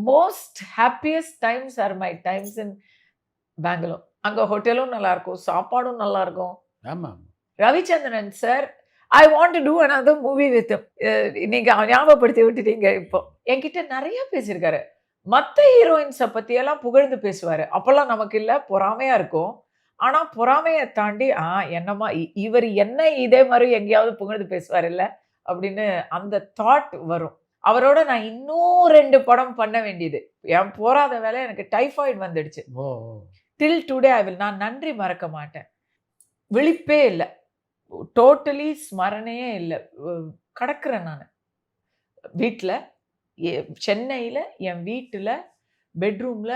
Most happiest times are my times in Bangalore. அங்க ஹோட்டலும் நல்லா இருக்கும், சாப்பாடும் நல்லா இருக்கும். ஆமா. Ravichandran sir, I want to do another movie with him. நீங்க ஞாபகப்படுத்தி விட்டுட்டீங்க இப்போ. என்கிட்ட நெறைய பேசியிருக்காரு. மத்த ஹீரோயின்ஸ பத்தியெல்லாம் புகழ்ந்து பேசுவாரு. அப்பல்லாம் நமக்கு இல்ல, பொறாமையா இருக்கும். ஆனா பொறாமைய தாண்டி, என்னம்மா இவரு என்ன இதே மாரி எங்கேயாவது புகழ்ந்து பேசுவாருல்ல, அப்படின்னு அந்த தாட் வரும். அவரோட நான் இன்னும் 2 படம் பண்ண வேண்டியது. என் போராத வேலை எனக்கு டைபாய்டு வந்துடுச்சு. ஓ! டில் டுடே நான் நன்றி மறக்க மாட்டேன். விழிப்பே இல்ல. டோட்டலி ஸ்மரணையே இல்ல. கடக்குறேன் நானு. வீட்ல, சென்னையில என் வீட்டுல, பெட்ரூம்ல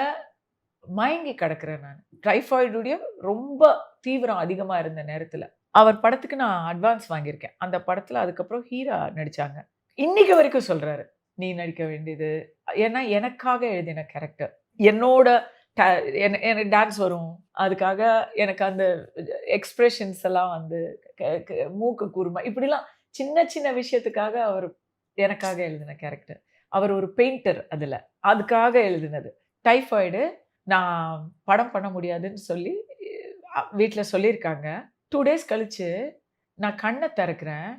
மயங்கி கிடக்குறேன் நானு. டைபாய்டுடைய ரொம்ப தீவிரம் அதிகமா இருந்த நேரத்துல. அவர் படத்துக்கு நான் அட்வான்ஸ் வாங்கியிருக்கேன். அந்த படத்துல அதுக்கப்புறம் ஹீரா நடிச்சாங்க. இன்னைக்கு வரைக்கும் சொல்றாரு, "நீ நடிக்க வேண்டியது." ஏன்னா எனக்காக எழுதின கேரக்டர். என்னோட ட எனக்கு டான்ஸ் வரும். அதுக்காக எனக்கு அந்த எக்ஸ்பிரஷன்ஸ் எல்லாம் வந்து மூக்கு கூர்மை இப்படிலாம் சின்ன சின்ன விஷயத்துக்காக அவர் எனக்காக எழுதின கேரக்டர். அவர் ஒரு பெயிண்டர் அதுல. அதுக்காக எழுதினது. டைபாய்டு நான் படம் பண்ண முடியாதுன்னு சொல்லி வீட்ல சொல்லியிருக்காங்க. 2 டேஸ் கழிச்சு நான் கண்ண திறக்கிறேன்.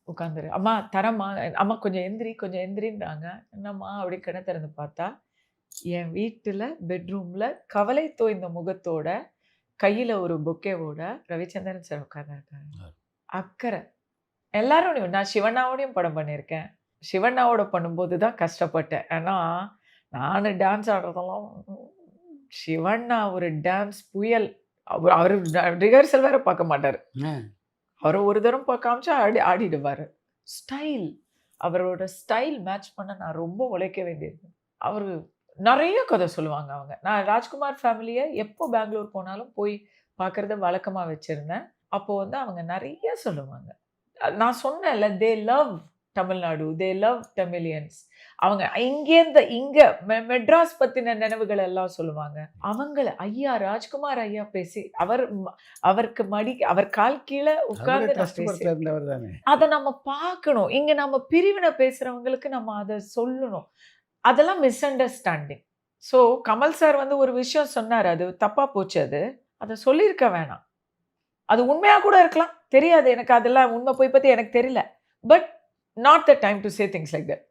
உட்காந்துரு. "அம்மா தரேம்மா." "அம்மா கொஞ்சம் எந்திரி, கொஞ்சம் எந்திரின்றாங்க." "என்னம்மா?" அப்படி கண்ண திறந்து பார்த்தா, என் வீட்டுல பெட்ரூம்ல கவலை தோய்ந்த முகத்தோட, கையில ஒரு பொக்கேவோட ரவிச்சந்திரன் சார் உட்கார்ந்திருக்காங்க. அக்கறை. எல்லாரோடையும் நான் சிவண்ணாவோடையும் படம் பண்ணியிருக்கேன். சிவண்ணாவோட பண்ணும்போது தான் கஷ்டப்பட்டேன். ஏன்னா, நானு டான்ஸ் ஆடுறதெல்லாம் சிவண்ணா ஒரு டான்ஸ் புயல். அவரு ரிஹர்சல் வேற பார்க்க மாட்டாரு. அவரு ஒரு தரம் காமிச்சா ஆடிடுவாரு. ஸ்டைல். அவரோட ஸ்டைல் மேட்ச் பண்ண நான் ரொம்ப உழைக்க வேண்டியது. அவரு நெறைய கதை சொல்லுவாங்க அவங்க. நான் ராஜ்குமார் ஃபேமிலிய எப்போ பெங்களூர் போனாலும் போய் பார்க்கறத வழக்கமா வச்சிருந்தேன். அப்போ வந்து அவங்க நெறைய சொல்லுவாங்க. நான் சொன்னேன்ல, they love Tamil Nadu, they love Tamilians. அவங்க இங்க மெட்ராஸ் பத்தின நினைவுகள் எல்லாம் சொல்லுவாங்க. ஐயா ராஜ்குமார் ஐயா பேசி அவர் கால் கீழ உட்கார்ந்து நான் பேசியிருக்கேன். அத நம்ம பார்க்கணும். இங்க நம்ம பிரிவினை பேசுறவங்களுக்கு நம்ம அத சொல்லணும். அதெல்லாம் miss understanding. So Kamal sir வந்து ஒரு விஷயம் சொன்னாரு. அது தப்பா போச்சு அது. அத சொல்லியிருக்க வேணாம். அது உண்மையா கூட இருக்கலாம். தெரியாது எனக்கு அதெல்லாம் உண்மை பொய் பத்தி எனக்கு தெரியல. But not the time to say things like that.